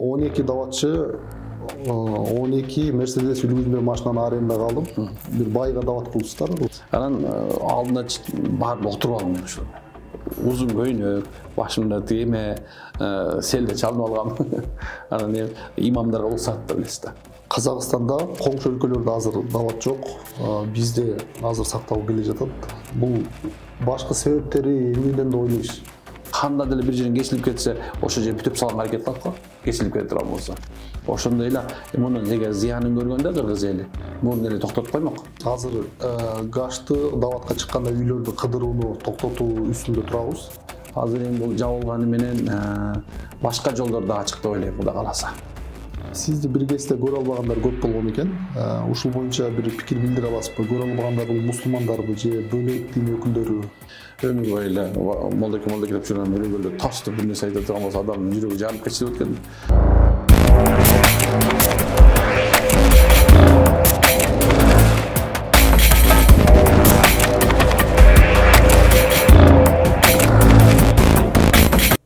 12 даватчы 12 Mercedes үлгүзмө машинаны арендага алдым. Бир байга дават кылдыштар. Анан алдына барып отуруп алдым ошо. Узун көйнөк, башымда теме, селде чалынып алгам. Анан имамдарга уруксат да билесиз да. Казакстанда коңшу өлкөлөрдө азыр дават жок. Бизде азыр сакталып келе жатат. Бул башкы себептери эмнеден деп ойлойсуз? Кандай деле бир жерин кесилип кетсе, ошо жер бүтүп салам аракет кылат го. Кесилип кете турган болсо. Ошондой эле мунун эгер зыянын көргөндө кыргыз эли мурун эле токтотуп коймок. Азыр гашты даватка чыкканда үйлөрдү кыдырууну токтотуу үстүндө турабыз. Азыр эми бул жабылганы менен башка жолдор да ачык деп ойлойм, Кудай кааласа. Сизди бир кезде көрө албагандар көп болгон экен. Ушул боюнча бир пикир билдире аласызбы? Көрө албагандар бул мусулмандарбы же бөлек дин өкүлдөрү? Өмүр бою эле молдоке деп жүргөн бөлөгөлө ташты бир нерсе айта турган болсо адамдын жүрөгү жанып кетти деп өткөн.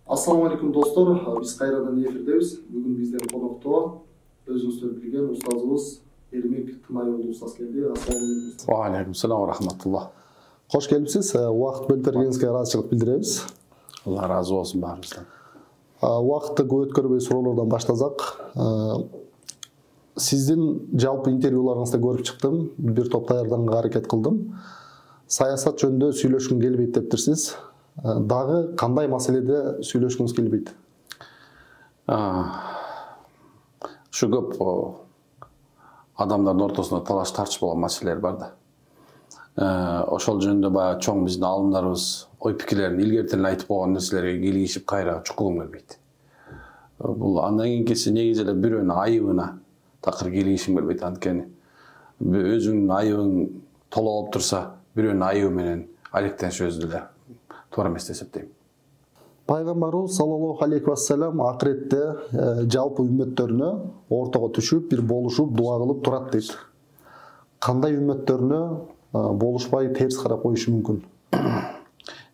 Assalamu alaikum достор, биз кайрадан эфирдебиз. Бүгүн бизден конокто өзүңүздөр билген устазыбыз Эрмек Тынайбек устаз келди. Ассаламу алейкум. Ва алейкум салам ва рахматуллах. Кош келипсиз. Убакыт бөлүп бергениңизге ыраазычылык билдиребиз. Алла ыраазы болсун баарыбыздан. Убакытты көп өткөрбөй суроолордон баштасак. Сиздин жалпы интервьюларыңызды көрүп чыктым. Бир топ даярданганга аракет кылдым. Саясат жөнүндө сүйлөшкүм келбейт дептирсиз. Дагы кандай маселеде сүйлөшкүңүз келбейт? Ушу көп адамдардын ортосунда талаш тартыш болгон маселелер бар да. Ошол жөнүндө баягы чоң биздин аалымдарыбыз ой пикирлерин илгертен айтып койгон нерселерге кийлигишип кайра чукулгум келбейт. Бул андан кийинкиси негизи эле бирөөнүн айыбына такыр кийлигишим келбейт. Анткени өзүңдүн айыбың толо болуп турса, бирөөнүн айыбы менен алектениш өзү деле туура эмес деп эсептейм. Пайгамбарыбыз саллаллаху алейхи вассалам акыретте жалпы үммөттөрүнө ортого түшүп, бир болушуп, дуа кылып турат дейт. Кандай үммөттөрүнө болушпай терс карап коюшу мүмкүн?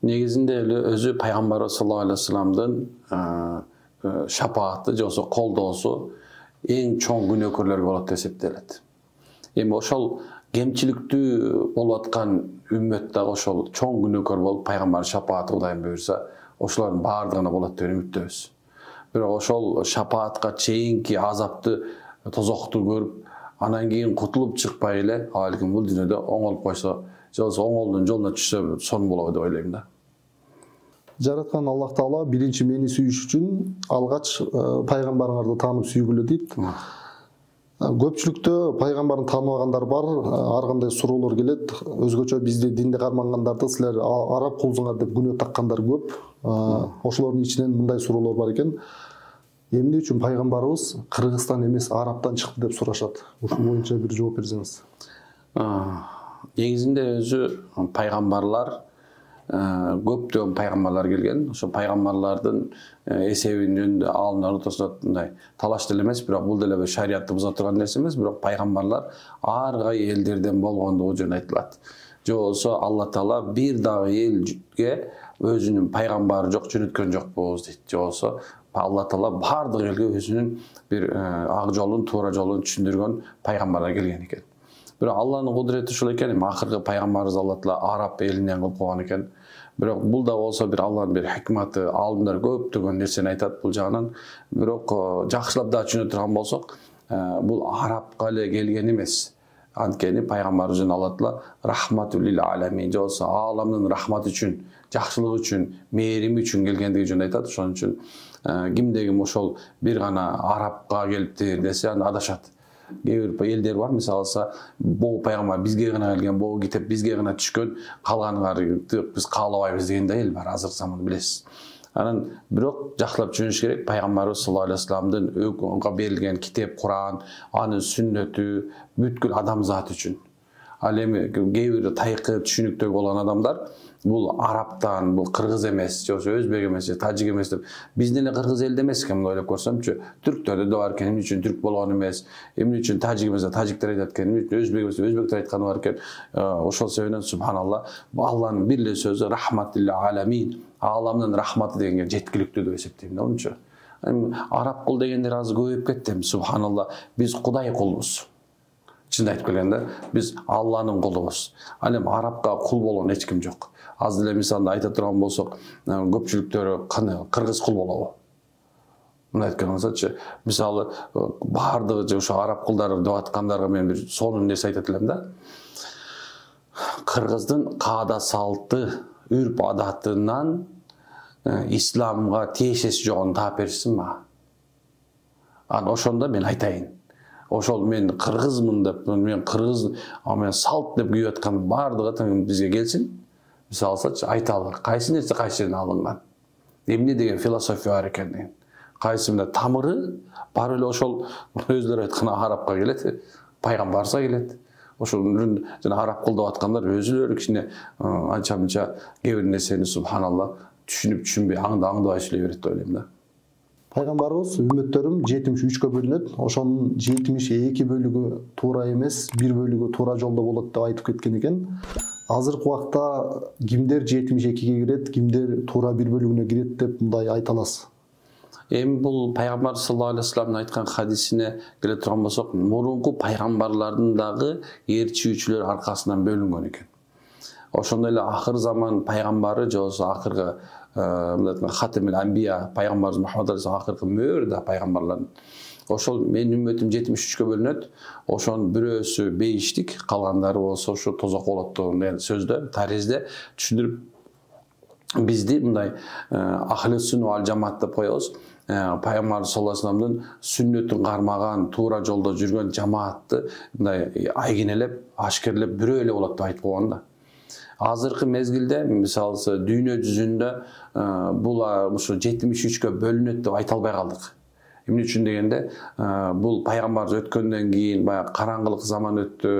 Негизинде эле өзү пайгамбарыбыз саллаллаху алейхи вассаламдын шапааты же болбосо колдоосу эң чоң күнөөкөрлөргө болот деп эсептелет. Эми ошол кемчиликтүү болуп аткан үммөт дагы ошол чоң күнөөкөр болуп пайгамбар шапааты Кудайым буйрса, ошолордун баардыгына болот деп үмүттөбүз. Бирок ошол шапаатка чейинки азапты, тозокту көрүп, анан кийин кутулуп чыкпай эле алким бул дүйнөдө оңолуп койсо, же болбосо оңолдун жолуна түшсө сонун болобу деп ойлойм да. Жараткан Аллах Таала биринчи мени сүйүш үчүн алгач пайгамбарыңарды таанып сүйгүлө дейт. Көпчүлүктө пайгамбарын тааныбагандар бар, ар кандай суроолор келет. Өзгөчө бизде динди кармангандарды силер араб кулсуңар деп күнөө таккандар көп. Ошолордун ичинен мындай суроолор бар экен. Эмне үчүн пайгамбарыбыз Кыргызстан эмес Арабтан чыкты деп сурашат. Ушул боюнча бир жооп берсеңиз. Негизинде өзү пайгамбарлар көптөгөн пайгамбарлар келген. Ошо пайгамбарлардын эсебин жөнүндө аалымдар ортосунда мындай талаш деле эмес, бирок бул деле шариятты буза турган нерсе эмес, бирок пайгамбарлар ар кай элдерден болгондугу жөнүндө айтылат. Же болбосо Алла Таала бир дагы элге өзүнүн пайгамбары жок, жөнөткөн жокпуз дейт. Же болбосо Алла Таала бардык элге өзүнүн бир ак жолун, туура жолун түшүндүргөн пайгамбарлар келген экен. Бирок Алланын кудурети ушул экен, акыркы пайгамбарыбыз Алла Таала араб элинен кылып койгон экен. Бирок бул да болсо бир Алланын бир хикматы, аалымдар көптөгөн нерсени айтат бул жагынан. Бирок жакшылап да түшүнө турган болсок, бул арабка эле келген эмес. Анткени пайгамбарыбыз үчүн Алла Таала рахматул лил аламин, же болбосо ааламдын рахматы үчүн, жакшылыгы үчүн, мээрими үчүн келгендиги жөнүндө айтат. Ошон үчүн кимде ким ошол бир гана арабка келипти десе анда адашат. Кээ бир элдер бар, мисалы бул пайгамбар бизге гана келген, бул китеп бизге гана түшкөн, калганыңарды биз каалабайбыз дегендей эл бар, азыр заманда билесиз. Анан бирок жакшылап түшүнүш керек, пайгамбарыбыз саллаллаху алейхи вассаламдын өкүнгө берилген китеп Куран, анын сүннөтү бүткүл адамзат үчүн. Ал эми кээ бир тайкы түшүнүктө болгон адамдар бул арабтан, бул кыргыз эмес, же болбосо өзбек эмес, же тажик эмес деп. Биздин эле кыргыз элде эмес экен, ойлоп көрсөмчү. Түрктөрдө да бар экен, эмне үчүн түрк болгон эмес, эмне үчүн тажик эмес, тажиктер айтат экен, эмне үчүн өзбек эмес, өзбектер айтканы бар экен. Ошол себептен субханалла, Алланын бир эле сөзү рахматул аламин, ааламдын рахматы дегенге жеткиликтүү деп эсептейм да, ончо. Араб кул дегендер азыр көбөйүп кетти. Субханалла, биз Кудай кулубуз. Чын айтып келгенде, биз Алланын кулубуз. Ал эми арабка кул болгон эч ким жок. Азыр эле мисалда айта турган болсок, көпчүлүктөрү кандай кыргыз кул болобу? Мына айткан болсочу, мисалы баардыгы ошо араб кулдары деп аткандарга мен бир сонун нерсе айтат элем да. Кыргыздын каада салты, үрп адатынан исламга тиешеси жогун таап берсин мага. Аны ошондо мен айтайын. Ошол мен кыргызмын деп, мен кыргыз, мен салт деп күйүп аткан баардыгы бизге келсин. Мисалы алсачы айталы, кайсы нерсе кайсы жерден алынган. Эмне деген философия бар экенин. Кайсы мына тамыры бар эле ошол өзлөрү айткан арабка келет, пайгамбарга келет. Ошол жана араб кул деп аткандар өзүлөрү кичине анча-мынча кээ бир нерсени субханалла түшүнүп түшүнбөй аңдабай сүйлөй берет деп ойлойм да. Пайгамбарыбыз үммөттөрүм 73-кө бөлүнөт. Ошонун 72 бөлүгү туура эмес, 1 бөлүгү туура жолдо болот деп айтып кеткен экен. Азыркы убакта кимдер 72-ге кирет, кимдер туура 1 бөлүгүнө кирет деп мындай айта аласыз? Эми бул пайгамбар саллаллаху алейхи вассаламдын айткан хадисине келе турган болсок, мурунку пайгамбарлардын дагы ээрчүүчүлөр аркасынан бөлүнгөн экен. Ошондой эле акыр заман пайгамбары же болбосо акыркы хатемил амбия пайгамбарыбыз Мухаммад алейхи акыркы мөөр да пайгамбарлардын. Ошол менин үммөтүм 73-кө бөлүнөт. Ошонун бирөөсү бейиштик, калгандары болсо ошо тозок болот деген сөздө, таризде түшүндүрүп бизди мындай ахли сүннат вал жамаат деп коебуз. Пайгамбар саллаллаху алейхи вассаламдын сүннөтүн кармаган, туура жолдо жүргөн жамаатты мындай айгинелеп, ашкерлеп бирөө эле болот деп айтып койгон да. Азыркы мезгилде, мисалы, дүйнө жүзүндө бул ушу 73-кө бөлүнөт деп айта албай калдык. Эмне үчүн дегенде, бул пайгамбарыбыз өткөндөн кийин баягы караңгылык заман өттү,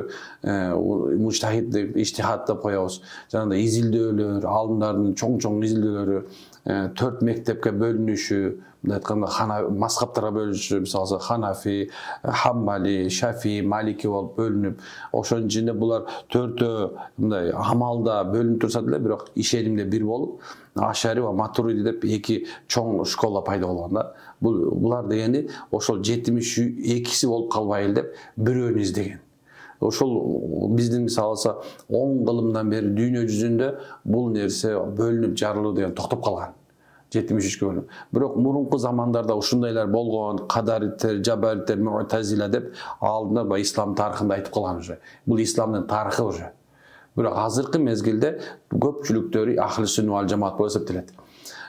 мужтахид деп, иштихад деп коебуз. Жанагындай изилдөөлөр, алымдардын чоң-чоң изилдөөлөрү, 4 мектепке бөлүнүшү, мындай айтканда мазхабтарга бөлүнүшү, мисалы Ханафи, Хамбали, Шафи, Малики болуп бөлүнүп, ошонун ичинде булар 4 мындай амалда бөлүнүп турса деле, бирок ишенимде бир болуп, Ашари ва Матуриди деп 2 чоң школа пайда болгон да. Булар дегени ошол 72-си болуп калбай эле деп бирөөнү издеген. Ошол биздин мисалы 10 кылымдан бери дүйнө жүзүндө бул нерсе бөлүнүп жарылуу деген токтоп калган. 73-кө бөлүнүп. Бирок мурунку замандарда ушундайлар болгон, Кадариттер, Жабариттер, Муътазила деп алдында ислам тарыхында айтып калган уже. Бул исламдын тарыхы уже. Бирок азыркы мезгилде көпчүлүктөрү ахли сүннат вал жамаат болуп эсептелет.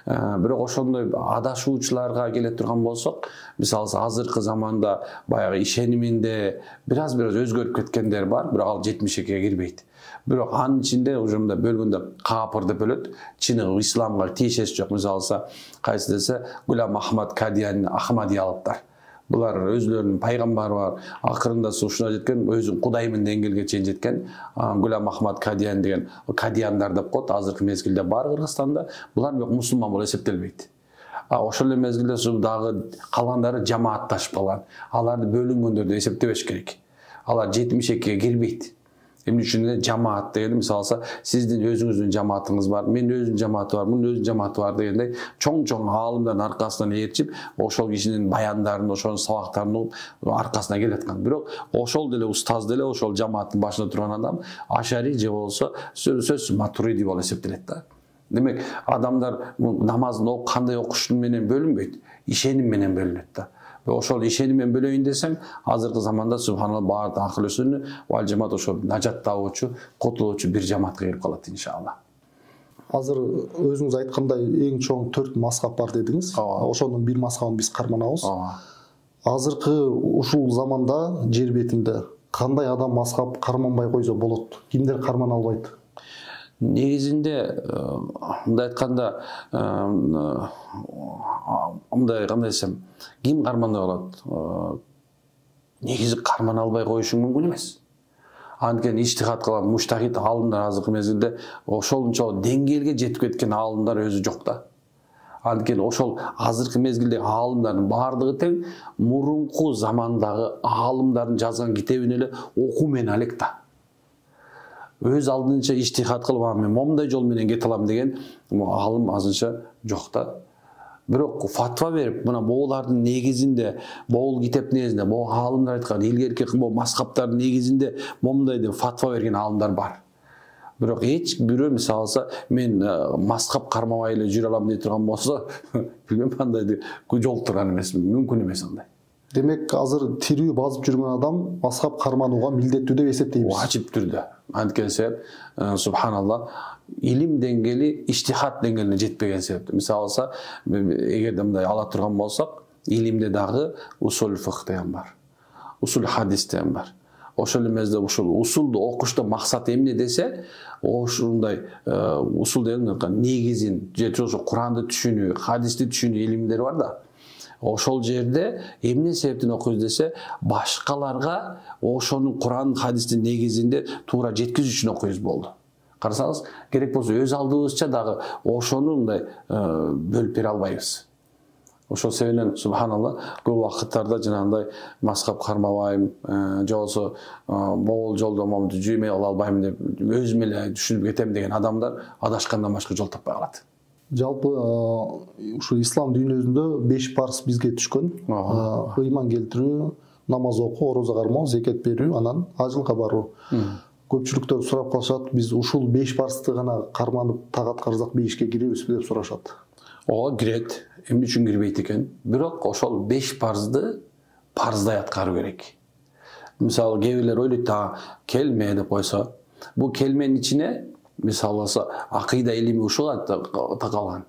Бирок ошондой адашуучуларга келе турган болсок, мисалы азыркы заманда баягы ишениминде бир аз өзгөрүп кеткендер бар, бирок ал 72-ге кирбейт. Бирок анын ичинде уже мындай бөлгөндө капыр деп бөлөт. Чыны исламга тиешеси жок. Мисалы кайсы десе Гулам Ахмад Кадияни Ахмадиялыктар. Булар өзлөрүнүн пайгамбары бар. Акырында ушуна жеткен, өзүн кудаймын деңгээлге чейин жеткен Гулам Ахмад Кадиян деген кадияндар деп коет. Азыркы мезгилде бар Кыргызстанда. Булар бирок мусулман болуп эсептелбейт. Ошол эле мезгилде дагы калгандары жамаатташып калган. Аларды бөлүнгөндөрдү эсептебеш керек. Алар 72-ге кирбейт. Эмне үчүн жамаат дегенде, мисалы, сиздин өзүңүздүн жамаатыңыз бар, менин өзүнүн жамааты бар, мунун өзүнүн жамааты бар дегендей чоң-чоң аалымдардын аркасынан ээрчип, ошол кишинин баяндарын, ошонун сабактарын аркасынан келаткан. Бирок ошол деле устаз деле, ошол жамааттын башында турган адам Ашари же болсо сөзсүз Матуриди болуп эсептелет да. Демек, адамдар намазын кандай окуштун менен бөлүнбөйт, ишеним менен бөлүнөт да. Ошол ишеним менен бөлөйүн десең, азыркы заманда субханалла баардык ахли сүннат вал жамаат ошол нажат табуучу, кутулуучу бир жамаатка кирип калат иншалла. Азыр өзүңүз айткандай эң чоң 4 мазхаб бар дедиңиз. Ошонун бир мазхабын биз карманабыз. Азыркы ушул заманда жер бетинде кандай адам мазхаб карманбай койсо болот? Кимдер кармана албайт? Негизинде мындай айтканда мындай кандай десем, ким карманбай болот? Негизи кармана албай коюшу мүмкүн эмес. Анткени иштихад кылган муштахид аалымдар азыркы мезгилде ошолунча деңгээлге жетип кеткен аалымдар өзү жок да. Анткени ошол азыркы мезгилде аалымдардын баардыгы тең мурунку замандагы аалымдардын жазган китебин эле окуу менен алек да. Өз алдынча иштихад кылып, мен момундай жол менен кете алам деген аалым азырынча жок да. Бирок фатва берип, мына боолардын негизинде, боол китеп негизинде, боо аалымдар айткан, илгерки боо мазхабтардын негизинде момундай деп фатва берген аалымдар бар. Бирок эч бирөө мисалы алса, мен мазхаб кармабай эле жүрө алам дей турган болсо, билбейм кандай жол турган эмес, мүмкүн эмес андай. Демек, азыр тирүү базып жүргөн адам мазхаб карманууга милдеттүү деп эсептейбиз. Вачип түрдө. Анткени себеп, субханалла, илим деңгээли иштихат деңгээлине жетпеген себептен. Мисалы алса, эгерде мындай ала турган болсок, илимде дагы усул фикх деген бар. Усул хадис деген бар. Ошол эмеде ушул усулду окуштун максаты эмне десе, ошундай усул деген негизин, же ошо Куранды түшүнүү, хадисти түшүнүү илимдер бар да. Ошол жерде эмне себептен окуйбуз десе, башкаларга ошонун Куран хадистин негизинде туура жеткизүү үчүн окуйбуз болду. Карасаңыз, керек болсо өз алдыбызча дагы ошону мындай бөлүп бере албайбыз. Ошол себептен субханалла, көп убакыттарда жанагындай мазхаб кармабайм, же болбосо боол жолдомомду жүймөй ала албайм деп өзүм эле түшүнүп кетем деген адамдар адашкандан башка жол таппай калат. Жалпы ушу ислам дүйнөсүндө 5 парз бизге түшкөн. Ыйман келтирүү, намаз окуу, орозо кармоо, зекет берүү, анан ажылга баруу. Көпчүлүктөр сурап калышат, биз ушул 5 парзды гана карманып так аткарсак бейишке киребизби деп сурашат. Ооба, кирет. Эмне үчүн кирбейт экен? Бирок ошол 5 парзды парздай аткаруу керек. Мисалы, кээ бирлер ойлойт, келме деп койсо, бул келменин ичине мисалы алса, акыйда илими ушуга такалган.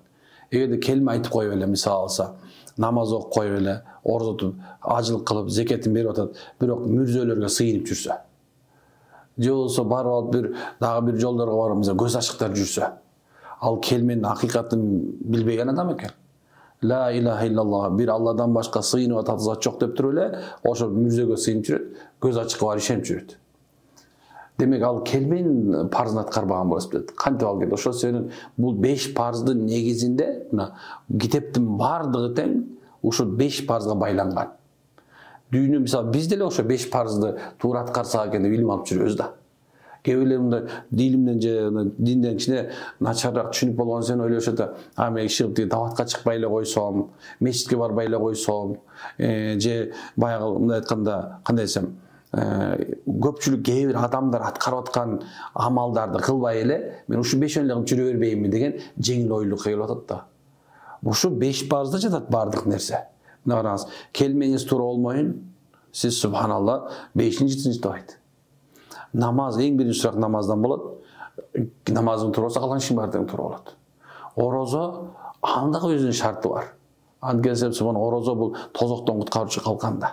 Эгерде келме айтып коюп эле, мисалы алса, намаз окуп коюп эле, орозо тутуп, ажылык кылып, зекетин берип атат, бирок мүрзөлөргө сыйынып жүрсө, же болбосо барып алып дагы бир жолдорго барып, көз ачыктар жүрсө, ал келменин акыйкатын билбеген адам экен. Ла илаха иллаллах, бир Алладан башка сыйынып атат зат жок деп туруп эле, ошо мүрзөгө сыйынып жүрөт, көз ачыкка барып ишенип жүрөт. Демек, ал келменин парзын аткарбаган болуп кетет. Кантип ал келди? Ошол себептен бул 5 парздын негизинде, китептин бардыгы тең ушул 5 парзга байланган. Дүйнө, мисалы, биз деле ошо 5 парзды туура аткарсак экен деп илим алып жүрөбүз да. Кээ бирлер мындай илимден же динден кичине начарыраак түшүнүп болгон сен ойлошот, мен иши даватка чыкпай эле койсом, мечитке барбай эле койсом, же баягы мындай айтканда, кандай десем, көпчүлүк кээ бир адамдар аткарып аткан амалдарды кылбай эле, мен ушу 5 эле жүрө бербейинби деген жеңил ойлук келип атат да. Ушу 5 парзда жатат бардык нерсе. Мына караңыз, келмеңиз туура болмойун, сиз субханалла 5-чи айтты. Намаз, эң биринчи сурак намаздан болот. Намазың туура болсо, калган ишиң баардыгы туура болот. Орозо, анда өзүнүн шарты бар. Анткени себеп орозо бул тозоктон куткаруучу калканда.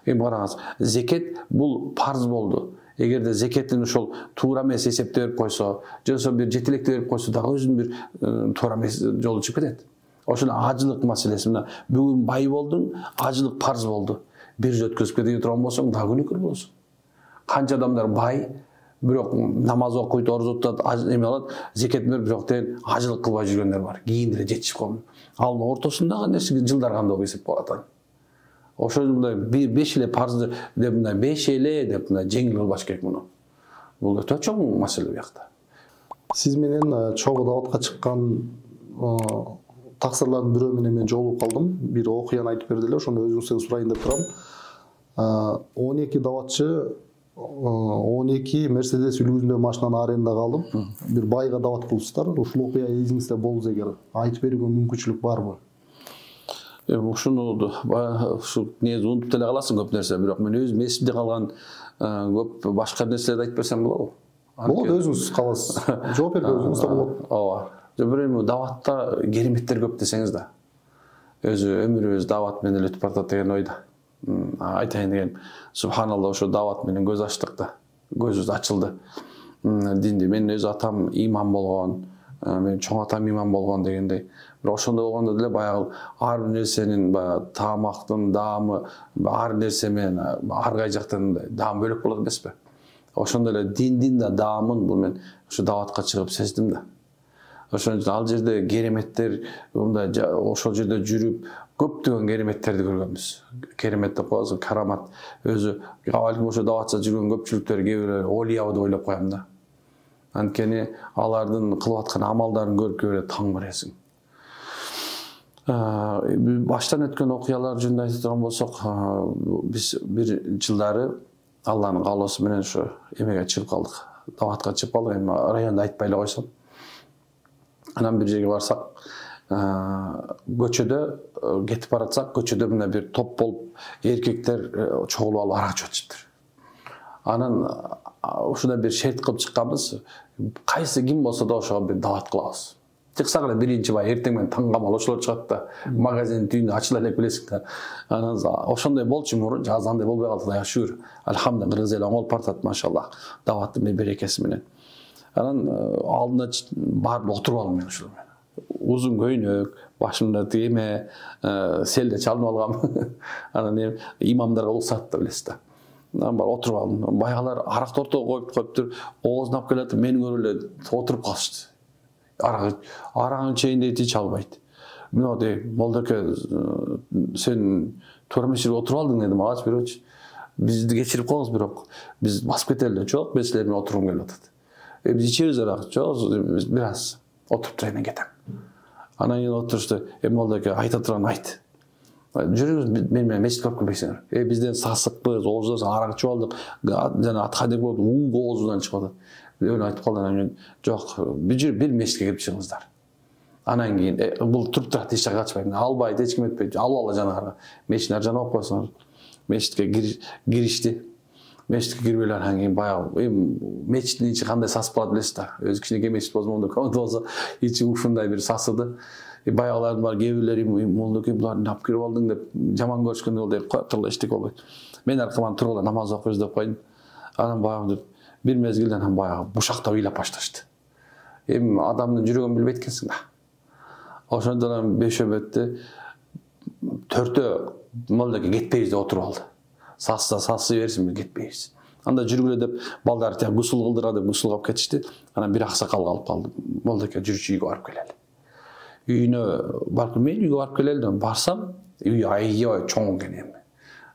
Эми караңыз, зекет бул парз болду. Эгерде зекеттин ошол туура эмес эсептеп берип койсо, же болбосо бир жетелекте берип койсо, дагы өзүнүн бир туура эмес жолу чыгып кетет. Ошол ажылык маселеси. Мына бүгүн бай болдуң, ажылык парз болду. Бир жыл өткөзүп кете турган болсоң, дагы күнөөкөр болосуң. Канча адамдар бай, бирок намаз окуйт, орозо тутат, эме алат, зекет берип, бирок тең ажылык кылбай жүргөндөр бар. Кийин эле жетишип калган. Ал ортосундагы нерсе жылдар кандай болуп эсеп болот. Ошол мындай 5 эле парзды деп мындай 5 эле деп мындай жеңил кылбаш керек муну. Бул өтө чоң маселе буякта. Сиз менен чогуу даватка чыккан таксырлардын бирөө менен мен жолугуп калдым. Бир окуяны айтып берди эле, ошону өзүңүздөн сурайын деп турам. 12 даватчы 12 Мерседес үлгүсүндөгү машинаны арендага алып, бир байга дават кылышсыздар. Ушул окуя эсиңизде болсо эгер, айтып берүүгө мүмкүнчүлүк барбы? Ушуну ушу негизи унутуп деле каласың көп нерсе, бирок мен өзүм эсимде калган көп башка нерселерди айтып берсем болобу? Болот, өзүңүз каласыз. Жооп берип өзүңүз да болот. Ооба. Бир эми даватта кереметтер көп десеңиз да. Өзү өмүрүбүз дават менен эле өтүп баратат деген ойда. Айтайын деген, субханалла, ошо дават менен көз ачтык да. Көзүбүз ачылды. Динди менин өз атам имам болгон, менин чоң атам имам болгон дегендей. Бирок ошондой болгондо деле баягы ар нерсенин тамактын даамы, ар нерсе менен ар кай жактан даам бөлөк болот эмеспи? Ошондой эле диндин да даамын бул мен ошо даватка чыгып сездим да. Ошон үчүн ал жерде кереметтер, мындай ошол жерде жүрүп көптөгөн кереметтерди көргөнбүз. Керемет деп коебуз, карамат. Өзү балким ошо даватча жүргөн көпчүлүктөр кээ бирлер олия деп ойлоп коем да. Анткени алардын кылып аткан амалдарын көрүп таң бересиң. Баштан өткен окуялар жөнүндө айта турган болсок, биз бир жылдары Алланын каалоосу менен ушу эмеге чыгып калдык. Даватка чыгып калдык. Эми районду айтпай эле койсом. Анан бир жерге барсак, көчөдө кетип баратсак, көчөдө мына бир топ болуп эркектер чогулуп алып арак ичип атышыптыр. Анан ушундай бир шерт кылып чыкканбыз. Кайсы ким болсо да ошого бир дават кылабыз. Чыксак эле биринчи бай эртең менен таңгамал ошолор чыгат да, магазин түйүндө ачыла элек билесиң да. Анан ошондой болчу мурун, азыр андай болбой калды, Кудайга шүгүр. Алхамдулилlah, кыргыз эли оңолуп баратат, машаллах. Даваттын берекеси менен. Анан алдына барып отуруп алдым мен ошол менен. Узун көйнөк, башымда теме, селде чалынып алгам. Анан имамдарга уруксат да билесиз да. Анан бар отуруп алдым. Байгалар аракты ортого коюптур, оозунап келатып, мени көрүп эле отуруп калышты. Арагын чейин дейт, ич албайт. Мен дей, молдоке, сен туура эмес жерге отуруп алдың дедим, агачы бирөөчү. Бизди кечирип коюңуз, бирок биз басып кетели. Жок, мен силер менен отургум келип атат. Биз ичебиз арак. Жок, бир аз отуруп турайын, мен кетем. Анан кийин отурушту. Молдоке, айта турган айт. Жүрүңүз, мен менен мечитке барып келбейсиңер. Бизден сасыкпыз, оозубуздан арак ичип алдык. Жана атхадек болуп, оозубуздан чыгып атат. Öyle айтып калдым. Жок, бир мешитке кирип чыгыңыздар. Анан кийин бул туруп турат, эч жака качпайт. Албайт, эч ким этпейт. Алып ала жанагы. Мешиттин ар жагына коюп койсоңор. Мешитке киришти. Мешитке кирип эле анан кийин баягы мешиттин ичи кандай сасып калат билесиз да. Өзү кичинекей мешит болсо, болсо ичи ушундай бир сасыды. Баягылардын бар кээ бирлери молдоке буларды алып кирип алдың деп жаман көрүшкөндө болду деп коюптурлар, эчтеке болбойт. Мен аркаман тургула намаз окуйбуз деп койдум. Анан баягы bir mezgilden hem bayağı buşakta uylap başlaştı. Adamın жүрөгүн билбейт экенсиң да. Ошондон бешөбөттү төртөө молдоке кетпейбиз деп отуруп алды. Сасы берсин, биз кетпейбиз. Анда жүргүлө деп балдар гусул кылдыра деп гусулга алып кетишти. Анан бир аксакал калып калды. Молдоке жүрчү үйгө барып келели. Үйүнө барып мен үйгө барып келели деп барсам, үй аябай чоң экен.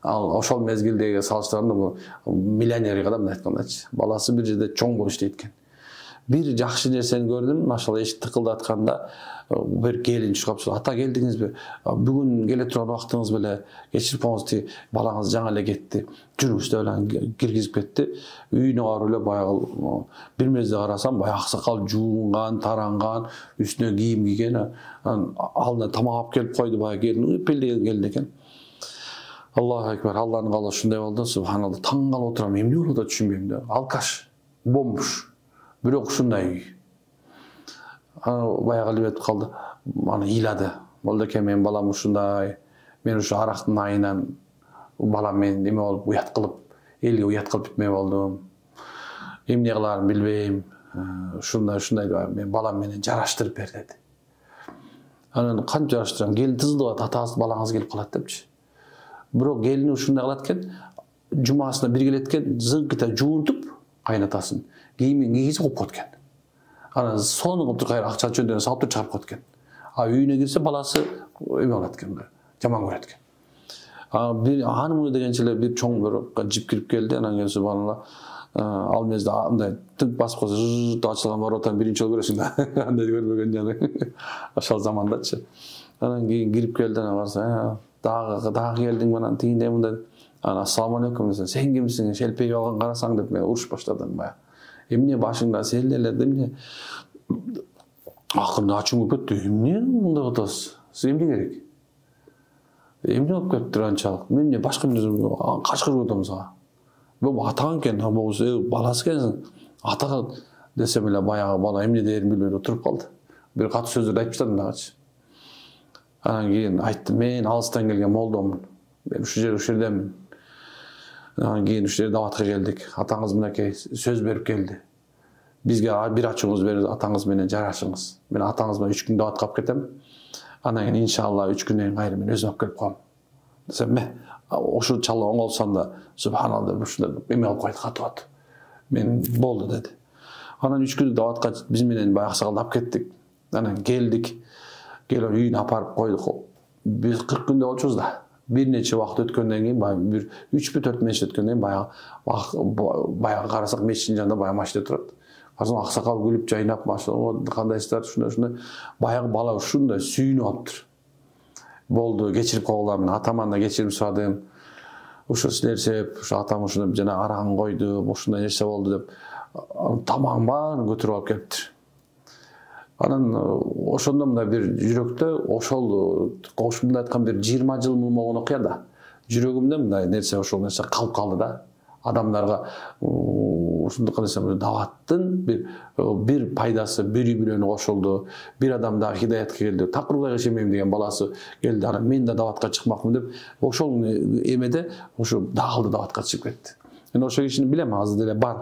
Ал ошол мезгилдеги салыштырганда бул миллионер адам айткандачы. Баласы бир жерде чоң болуп иштейт экен. Бир жакшы нерсени көрдүм, машалла эшик тыкылдатканда бир келин чыгып, "Ата келдиңизби? Бүгүн келе турган убактыңыз беле, кечирип коюңуз, балаңыз жаңы эле кетти." Жүрүңүз деп эле киргизип кетти. Үйүнө барып эле баягы бир мезде карасам, баягы аксакал жуунган, таранган, үстүнө кийим кийген, алдына тамак алып келип койду, баягы келин, үпелдеген келин экен. Аллаху акбар, Алланын каалоосу ушундай болду. Субханалла, таң калып отурам, эмне болуп атат түшүнбөйм да. Алкаш, бомж. Бирок ушундай үй. Баягы илип калды. Аны ыйлады. Молдоке, мен балам ушундай. Мен ушу арактын айынан балам мен эме болуп уят кылып, элге уят кылып бүтмөй болдум. Эмне кыларын билбейм. Ушундай мен балам менен жараштырып бер деди. Анан канча жараштырам? Келин тызылып атат, атасы балаңыз келип калат депчи. Бирок келини ушундай кылат экен, жумасына бир келет экен, зыңкыта жуунтуп кайнатасын, кийимин кийгизип коюп койт экен. Анан сонун кылып кайра акча чөндөрүн салып туруп чыгарып койт экен. Үйүнө кирсе баласы эме болот экен, жаман көрөт экен. Бир анын дегенче эле бир чоң бир жип кирип келди, анан кийин субханалла, ал мезде андай тынк басып койсо ачылган воротан биринчи жолу көрөсүң да. Андай көрбөгөн жаны. Ошол замандачы. Анан кийин кирип келди, анан барса, дагы келдиң менен тигиндей мындай. Анан ассаламу алейкум десем, сен кимсиң? Шелпей алган карасаң деп мен уруш баштадым бая. Эмне башыңда сел эле эмне? Акырында ачым келип кетти. Эмне мындай атасыз? Сиз эмне керек? Эмне болуп кетти анчалык? Мен эмне башка эмне качкырып атам сага? Бул атаң экен, бул баласы экенсиң. Атага десем эле баягы бала эмне дээрин билбей отуруп калды. Бир катуу сөздөрдү айтып таштадым дагычы. Анан кийин айттым, мен алыстан келген молдомун. Мен ушу жердемин. Анан кийин ушу жерде даватка келдик. Атаңыз мынакей сөз берип келди. Бизге бир ачууңуз берип, атаңыз менен жарашыңыз. Мен атаңыз менен 3 күн даватка алып кетем. Анан кийин иншалла 3 күндөн кайра мен өзүм алып келип коем. Десем, ошо чала оңолсам да, субханалла, ушундай эме алып койду, катып. Мен болду деди. Анан 3 күн даватка биз менен баягы аксакалды алып кеттик. Анан келдик. Келип үйүнө апарып койдук. Биз 40 күндө болчубуз да. Bir neçe vakt ötkөндөн кийин, bir 3-4 мешит ötkөндөн баягы карасак мешиттин жанында баягы машина турат. Карасам аксакал күлүп жайнап, машина кандайсыздар, ушундай баягы бала ушундай сүйүнүп алыптыр. болду, кечирип койгула, мен атаман да кечирим сурадым. Ошо нерсе, ошо атам ошондо жана арагын койду, ушундай нерсе болду деп тамагын баарын көтүрүп алып келиптир. Анан ошондо мындай бир жүрөктө ошол кошумда айткан бир 20 жыл мурун болгон окуя да. Жүрөгүмдө мындай нерсе ошол нерсе калып калды да. Адамдарга ушундук десем даваттын бир пайдасы, бир үй бүлөнү кошулду. Бир адам да хидаятка келди. Такырбай ишенбейм деген баласы келди. Анан мен да даватка чыкмакмын деп ошол эмеде ошо дагы даватка чыгып кетти. Мен ошол кишини билем, азыр деле бар.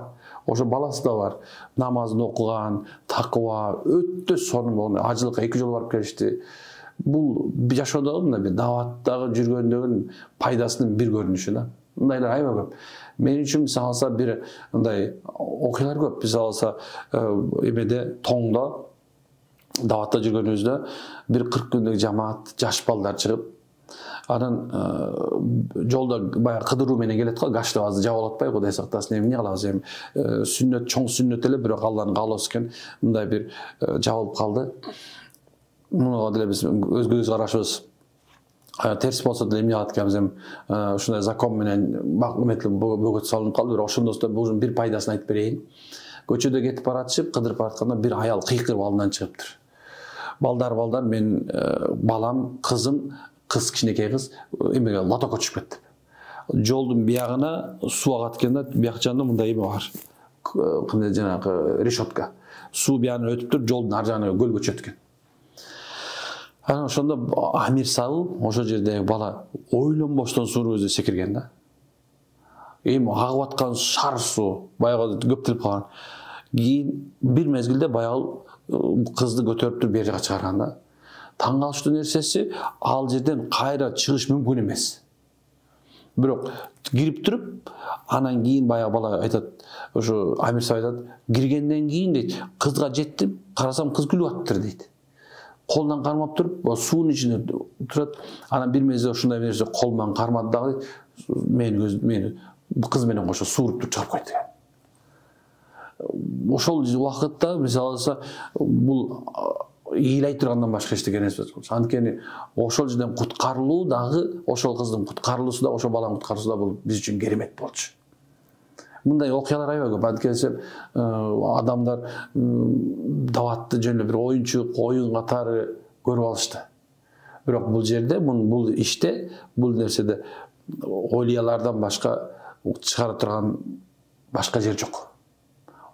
Ошо баласы да бар. Намазын окуган, такыба, өтө сонун болгон. Ажылыкка 2 жолу барып келишти. Бул жашоодогу мындай бир даваттагы жүргөндөгүн пайдасынын бир көрүнүшү да. Мындайлар аябай көп. Мен үчүн мисалы алса бир мындай окуялар көп. Мисалы алса эмеде Тоңдо даватта жүргөнүбүздө бир 40 күндүк жамаат жаш балдар чыгып, анан жолдо баягы кыдыруу менен келет го, гашты азыр жабылып атпайбы, Кудай сактасын, эмне кылабыз эми. Сүннөт, чоң сүннөт эле, бирок Алланын каалоосу экен, мындай бир жабылып калды. Муну деле биз өз карашыбыз терс болсо деле эмне кылат экенбиз, эми ушундай закон менен эметилип бөгөт салынып калды. Бирок ошондо бул бир пайдасын айтып берейин. Көчөдө кетип баратышып, кыдырып баратканда бир аял кыйкырып алдынан чыгыптыр. Балдар, мен балам, кызым, кыз кичинекей кыз эмеге лотокко түшүп кетти. Жолдун биягына суу агат экен да, бияк жагында мындай эме бар. Кандай жанагы решетка. Суу биягынан өтүп туруп, жолдун ар жагына көлгө түшөт экен. Анан ошондо Амир Сабыл ошол жердеги бала ойлонбоштон сууну өзү секирген да. Эми агып аткан шар суу баягы көптөлүп калган. Кийин бир мезгилде баягы кызды көтөрүп туруп бер жака чыгарган да. Таң калыштуу нерсеси, ал жерден кайра чыгыш мүмкүн эмес. Бирок кирип туруп, анан кийин баягы бала айтат, ошо Амир Сабыл айтат, киргенден кийин дейт, кызга жеттим, карасам кыз күлүп атыптыр дейт. Колунан кармап туруп, суунун ичинде турат. Анан бир мезгилде ушундай нерсе кол менен кармады дагы, мени кыз менен кошо сууруп туруп чыгарып койду. Ошол убакытта мисалы алса бул ыйлай тургандан башка эчтеке нерсе эмес. Анткени ошол жерден куткарылуу дагы, ошол кыздын куткарылуусу да, ошол баланын куткарылуусу да бул биз үчүн керемет болчу. Мындай окуялар аябай көп. Анткени адамдар даватты жөн эле бир оюнчук, оюн катары көрүп алышты. Бирок бул жерде, бул иште, бул нерседе олиялардан башка чыгара турган башка жер жок.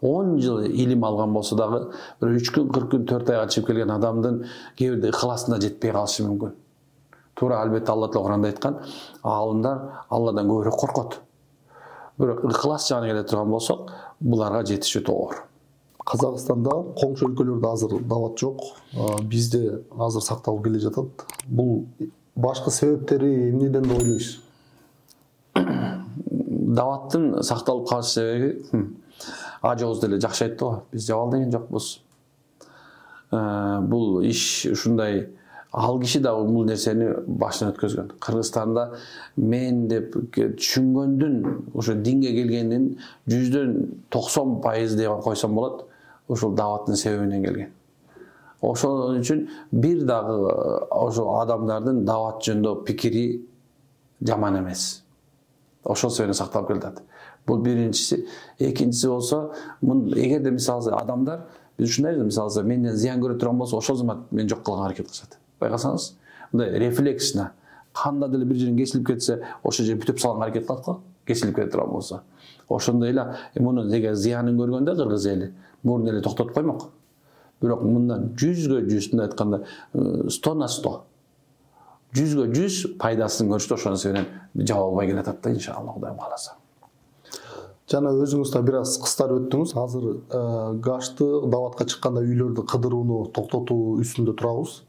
10 жыл илим алган болсо дагы, бир 3 күн, 40 күн, 4 айга чыгып келген адамдын кээ бирде ыхласына жетпей калышы мүмкүн. Туура, албетте Алла Таала Куранда айткан, аалымдар Алладан көбүрөөк коркот. Бирок ыхлас жагына келе турган болсок, буларга жетиш өтө оор. Казакстанда коңшу өлкөлөрдө азыр дават жок. Бизде азыр сакталып келе жатат. Бул башкы себептери эмнеден деп ойлойсуз? Даваттын сакталып калыш себеби ажоз деле жакшы айтты го. Биз жабал деген жокпуз. Бул иш ушундай, ал киши да бул нерсени башынан өткөзгөн. Кыргызстанда мен деп түшүнгөндүн, ошо динге келгендин 90% деп койсом болот, ошол даваттын себебинен келген. Ошол үчүн бир дагы ошо адамдардын дават жөнүндө пикири жаман эмес. Ошол себептен сакталып келатат. Бул биринчиси. Экинчиси болсо, эгерде мисалы адамдар биз ушундай мисалы менден зыян көрө турган болсо, ошол замат мен жок кылганга аракет кылышат. Байкасаңыз, мындай рефлексна канда деле бир жерин кесилип кетсе, ошол жер бүтүп салганга аракет кылат го, кесилип кете турган болсо. Ошондой эле муну эгер зыянын көргөндө кыргыз эли мурун эле токтотуп коймок. Бирок мындан 100/100 мындай айтканда 100/100 100/100 пайдасын көрүштү. Ошонун себебинен жаба албай келатат да, иншалла, Кудай кааласа. Жана өзүңүз да бир аз кыстар өттүңүз. Азыр гашты даватка чыкканда үйлөрдү кыдырууну токтотуу үстүндө турабыз.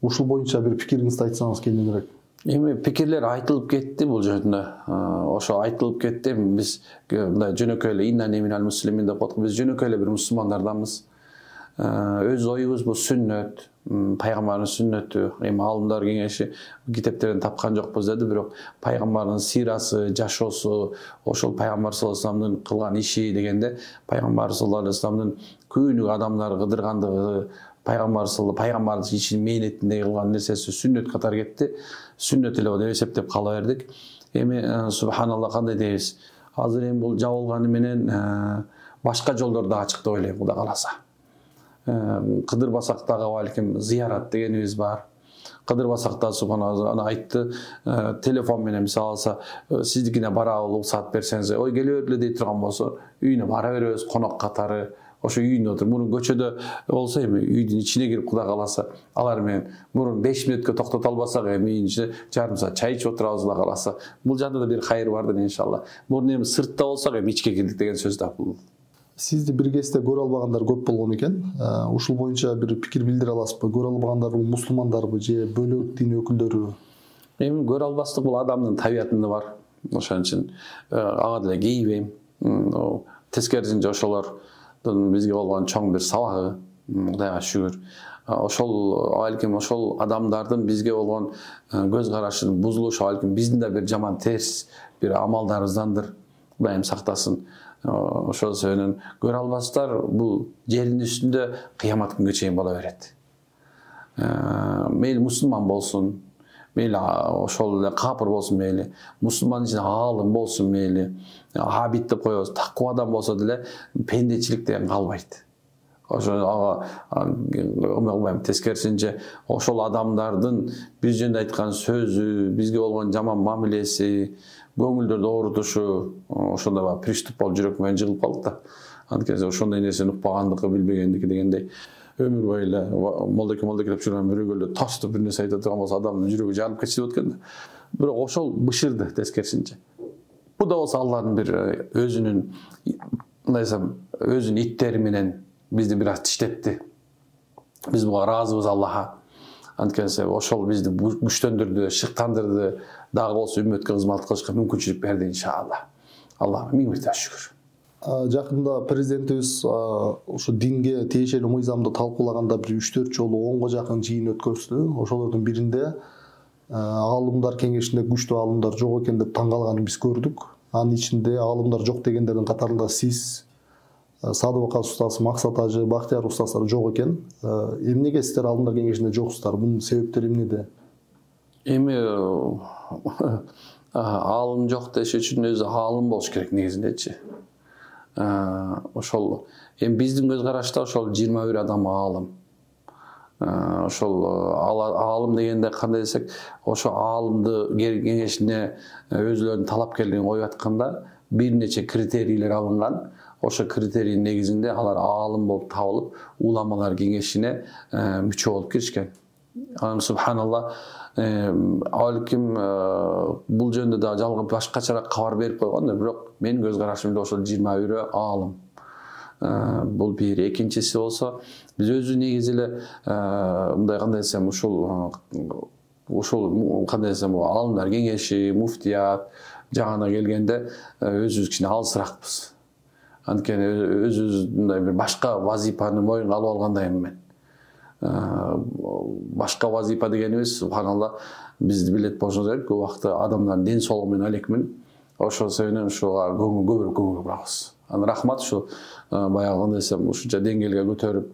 Ушул боюнча бир пикириңизди айтсаңыз кеңирээк. Эми пикирлер айтылып кетти бул жөнүндө. Ошо айтылып кетти. Биз мындай жөнөкөй эле иннани минал муслимин деп коет. Биз жөнөкөй эле бир мусулмандарданбыз. Өз оюбуз бул сүннөт, пайгамбардын сүннөтү. Эми алымдар кеңеши китептерден тапкан жокпуз деди, бирок пайгамбардын сирасы, жашоосу, ошол пайгамбар саллаллаху алейхи вассаламдын кылган иши дегенде, пайгамбар саллаллаху алейхи вассаламдын күнүгө адамдар кыдыргандыгы, пайгамбар пайгамбардын ишин мээнетинде кылган нерсеси сүннөт катары кетти. Сүннөт эле деп эсептеп кала бердик. Эми субханалла кандай дейбиз? Азыр эми бул жабылганы менен башка жолдор да ачык деп ойлойм, Кудай кааласа. Кыдырбасак дагы балким зыярат дегенибиз бар. Кыдырбасакта субханалла аны айтты, телефон менен мисалы алса, сиздикине барабы уруксат берсеңиз, ой келе бергиле дей турган болсо, үйүнө бара беребиз, конок катары. Ошо үйүндө отуруп, мурун көчөдө болсо эми үйдүн ичине кирип Кудай кааласа, алар менен мурун 5 мүнөткө токтото албасак, эми үйдүн ичинде жарым саат чай ичип отурабыз Кудай кааласа. Бул жакта да бир хайыр бар да иншалла. Мурун эми сыртта болсак, эми ичке кирдик деген сөз да бул. Сизди бир кезде көрө албагандар көп болгон экен. Ушул боюнча бир пикир билдире аласызбы? Көрө албагандар бул мусулмандарбы же бөлөк дин өкүлдөрүбү? Эми көрө албастык бул адамдын табиятында бар. Ошон үчүн ага деле кейбейм. Тескерисинче ошолордун бизге болгон чоң бир сабагы, Кудайга шүгүр. Ошол балким ошол адамдардын бизге болгон көз карашынын бузулушу балким биздин да бир жаман терс бир амалдарыбыздандыр. Кудайым сактасын. Ошол себептен көрө албастар бул жердин үстүндө кыямат күнгө чейин боло берет. Мейли мусулман болсун, мейли ошол эле капыр болсун, мейли мусулман ичинде аалым болсун, мейли абид деп коебуз, таква адам болсо деле пендечилик деген калбайт. Ошо ага тескерисинче ошол адамдардын биз жөнүндө айткан сөзү, бизге болгон жаман мамилеси, көңүлдөрдү оорутушу, ошондой бар приступ болуп жүрөк менен жыгылып калдык да. Анткени ошондой нерсени укпагандыкы, билбегендики дегендей өмүр бою эле молдоки деп жүргөн бирөөгө тастып бир нерсе айта турган болсо адамдын жүрөгү жанып кетчү деп экен да. Бирок ошол бышырды тескерисинче. Бул да болсо Алланын бир өзүнүн мындайсам өзүнүн иттери менен бизди бир аз тиштетти. Биз буга ыраазыбыз Аллахка. Анткени ошол бизди күчтөндүрдү, шыктандырды, дагы болсо үммөткө кызмат кылышка мүмкүнчүлүк берди иншалла. Аллага миң мирте шүгүр. Жакында президентибиз ошо динге тиешелүү мыйзамды талкуулаганда бир 3-4 жолу 10го жакын жыйын өткөрдү. Ошолордун биринде аалымдар кеңешинде күчтүү аалымдар жок экен деп таң калганын биз көрдүк. Анын ичинде аалымдар жок дегендердин катарында сиз, Садыбакас устасы, Максат ажы, Бактияр устастар жок экен. Эмнеге сиздер аалымдар кеңешинде жоксуздар? Бунун себептери эмнеде? Эми аалым жок деш үчүн өзү аалым болуш керек негизиндечи. Ошол эми биздин көз карашта ошол 21 адам аалым. Ошол аалым дегенде кандай десек, ошо аалымды кеңешине өзүлөрүнүн талапкерлигин коюп атканда бир нече критерийлер алынган. Ошо критерийдин негизинде алар аалым болуп табылып, уламалар кеңешине мүчө болуп киришкен. Субханалла, балким бул жөнүндө да жалгы башкачараак кабар берип койгон да, бирок менин көз карашымда ошол 21 аалым. Бул бир. Экинчиси болсо, биз өзү негизи эле мындай кандай десем, ушул кандай десем, аалымдар кеңеши, муфтият жагына келгенде өзүбүз кичине алысыраакпыз. Анткени өзүбүз мындай бир башка вазифаны моюнга алып алгандаймын мен. Башка вазифа дегенибиз, субханалла, бизди билет болсоңуз керек, көп убакта адамдардын ден соолугу менен алекмин. Ошол себептен ушуга көбүрөөк көңүл бурабыз. Аны рахмат, ушу баягы кандай десем, ушунча деңгээлге көтөрүп,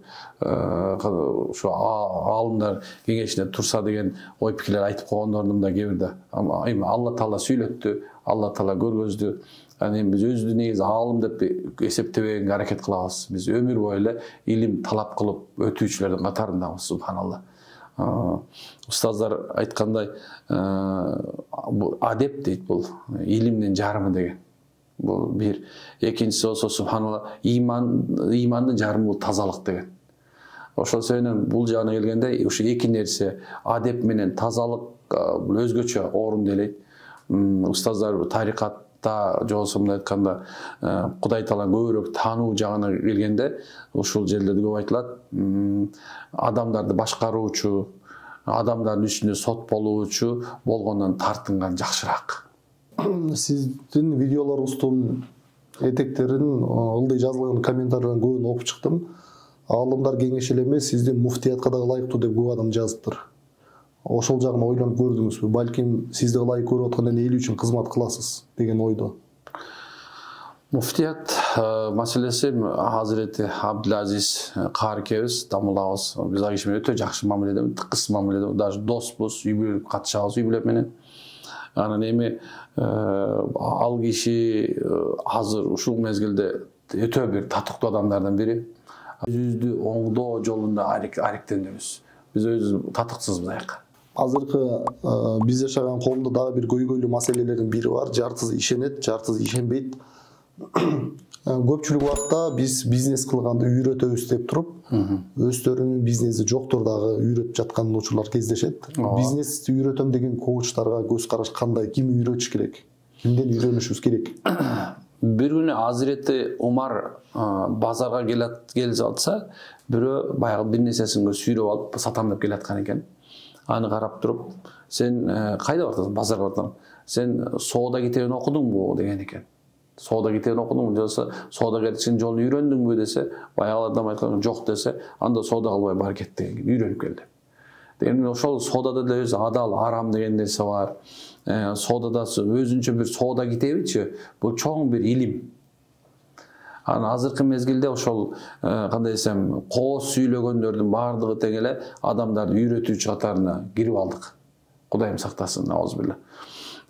ушу аалымдар кеңешине турса деген ой пикирлер айтып койгондордун да кээ бирде. Эми Алла Таала сүйлөттү, Алла Таала көргөздү. Эми биз өзүбүздү негизи аалым деп эсептебегенге аракет кылабыз. Биз өмүр бою эле илим талап кылып өтүүчүлөрдүн катарындабыз, субханалла. Устаздар айткандай, бул адеп дейт, бул илимдин жарымы деген. Бул бир. Экинчиси болсо, субханалла, имандын жарымы бул тазалык деген. Ошол себептен бул жагына келгенде ушу эки нерсе, адеп менен тазалык бул өзгөчө орун элейт. Устаздар тарикат же болсо мындай айтканда Кудай Тааланы көбүрөөк таануу жагына келгенде ушул жерлерде көп айтылат. Адамдарды башкаруучу, адамдардын үстүндө сот болуучу болгондон тартынган жакшыраак. Сиздин видеолоруңуздун этектерин, ылдый жазылган комментарийлердин көбүн окуп чыктым. Аалымдар кеңеши эле эмес, сиздин муфтиятка да ылайыктуу деп көп адам жазыптыр. Ошол жагын ойлонуп көрдүңүзбү? Балким сизди ылайык көрүп аткан эл үчүн кызмат кыласыз деген ойдо. Муфтият маселеси Hazreti Abdülaziz Karikebиz дамылабыз. Биз ал киши менен өтө жакшы мамиледе, тыкыз мамиледе, даже доспуз, үй бүлөп катышабыз, үй бүлөп менен. Анан эми ал киши азыр ушул мезгилде өтө бир татыктуу адамдардан бири. Өзүбүздү оңдоо жолунда аректенебиз. Биз өзүбүз татыксызбыз аяка. Азыркы биз жашаган коомдо дагы бир көйгөйлүү маселелердин бири бар. Жартысы ишенет, жартысы ишенбейт. Көпчүлүк убакта биз бизнес кылганды үйрөтөбүз деп туруп, өздөрүнүн бизнеси жоктор дагы үйрөтүп жаткан учурлар кездешет. Бизнести үйрөтөм деген коучтарга көз караш кандай, ким үйрөтүш керек? Кимден үйрөнүшүбүз керек? Бир күнү Hazreti Умар базарга келип атса, бирөө баягы бир нерсесин сүйрөп алып сатам деп келаткан экен. Аны карап туруп, сен кайда бартасың? Базарга бартам. Сен соода китебин окудуңбу деген экен. Соода китебин окудуңбу десе, соодагерликтин жолун үйрөндүңбү десе, баягы адам айткан жок десе, анда соода кылбай бар кет деген, үйрөнүп келди. Дегенмен ошол соодада да өзү адал, арам деген нерсе бар. Соодада өзүнчө бир соода китебичи, бул чоң бир илим. Анан азыркы мезгилде ошол кандай десем, кооз сүйлөгөндөрдүн баардыгы тең эле адамдарды үйрөтүүчү катарына кирип алдык. Кудайым сактасын, аузубилля.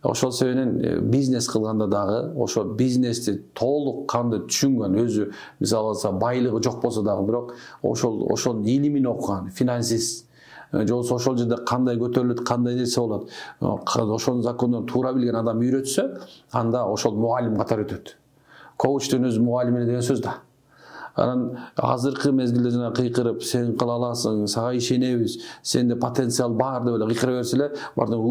Ошол себептен бизнес кылганда дагы ошо бизнести толук канды түшүнгөн, өзү мисалы алса байлыгы жок болсо дагы бирок ошол илимин окуган, финансист, жолсо ошол жерде кандай көтөрүлөт, кандай нерсе болот, ошонун закондорун туура билген адам үйрөтсө, анда ошол мугалим катары өтөт. Коучтун өзү мугалим деген сөз да. Анан азыркы мезгилде жана кыйкырып, сен кыла аласың, сага ишенебиз, сенде потенциал бар деп эле кыйкыра берсе эле, бардым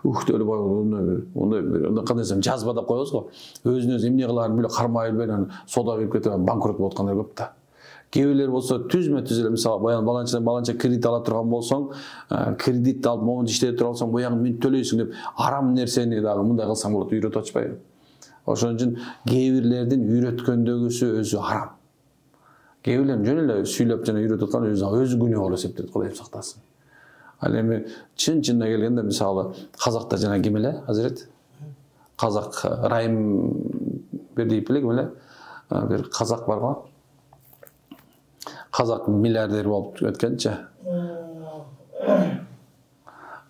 деп эле ондай кандай десем, жазба деп коебуз го. Өзүнө эмне кыларын билбей, кармай билбей, соода кирип кетип банкрот болуп аткандар көп да. Кээ бирлер болсо түзмө-түз эле, мисалы баланчадан кредит ала турган болсоң, кредит алып момунду иштеп тура алсаң, буягын мынтип төлөйсүң деп, арам нерсени дагы мындай кылсаң болот, үйрөтүп атышпайбы? Ошон үчүн кээ бирлердин үйрөткөндөгүсү өзү арам. Кээ бирлер жөн эле сүйлөп жана үйрөтүп аткан өзү күнөө болуп эсептейт, Кудай сактасын. Ал эми чын-чынына келгенде мисалы казакта жана ким эле, Азирет? Казак Райым Бердиев эле ким эле? Бир казак бар го. Казак миллиардер болуп өткөнчө.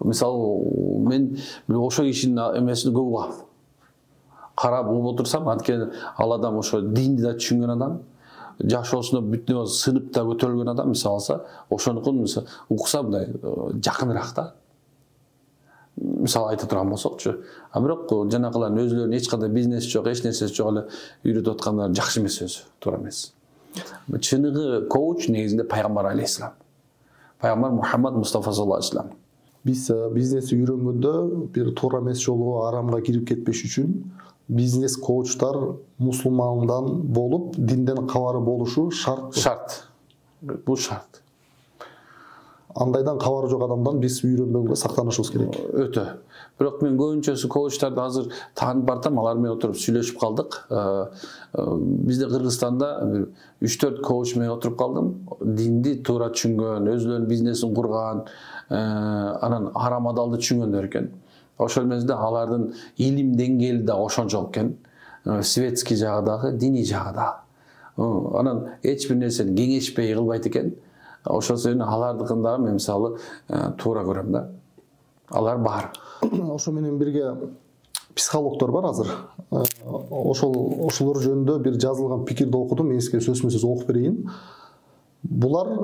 Мисалы мен ошо кишинин эмесин көп угам. Карап угуп отурсам, анткени ал адам ошо динди да түшүнгөн адам, жашоосунда бүтүнө сыныпта көтөрүлгөн адам, мисалы алса, ошонукун укса мындай жакыныраак да. Мисалы айта турган болсокчу. А бирок жанакылардын өзүлөрүнүн эч кандай бизнеси жок, эч нерсеси жок эле үйрөтүп аткандар жакшы эмес өзү, туура эмес. Чыныгы коуч негизинде пайгамбар алейхиссалам. Пайгамбар Мухаммад Мустафа саллаллаху алейхи вассалам. Биз бизнести үйрөнгөндө бир туура эмес жолго, арамга кирип кетпеш үчүн бизнес коучтар мусулмандан болуп, динден кабары болушу шарт. Шарт. Бул шарт. Андайдан кабары жок адамдан биз үйрөнбөгө сактанышыбыз керек. Өтө. Бирок мен көбүнчөсү коучтарды азыр таанып бартам, алар менен отуруп сүйлөшүп калдык. Бизде Кыргызстанда 3-4 коуч менен отуруп калдым. Динди туура түшүнгөн, өзүлөрүнүн бизнесин курган, анан арам адалды түшүнгөндөр экен. Ошол мезгилде алардын илим деңгээли да ошончолук экен. Светский жагы дагы, диний жагы дагы. Анан эч бир нерсени кеңешпей кылбайт экен. Ошол себептен алардыкын дагы мен мисалы туура көрөм да. Алар бар. Ошо менен бирге психологдор бар азыр. Ошолор жөнүндө бир жазылган пикирди окудум, мен сизге сөзсүз окуп берейин. Булар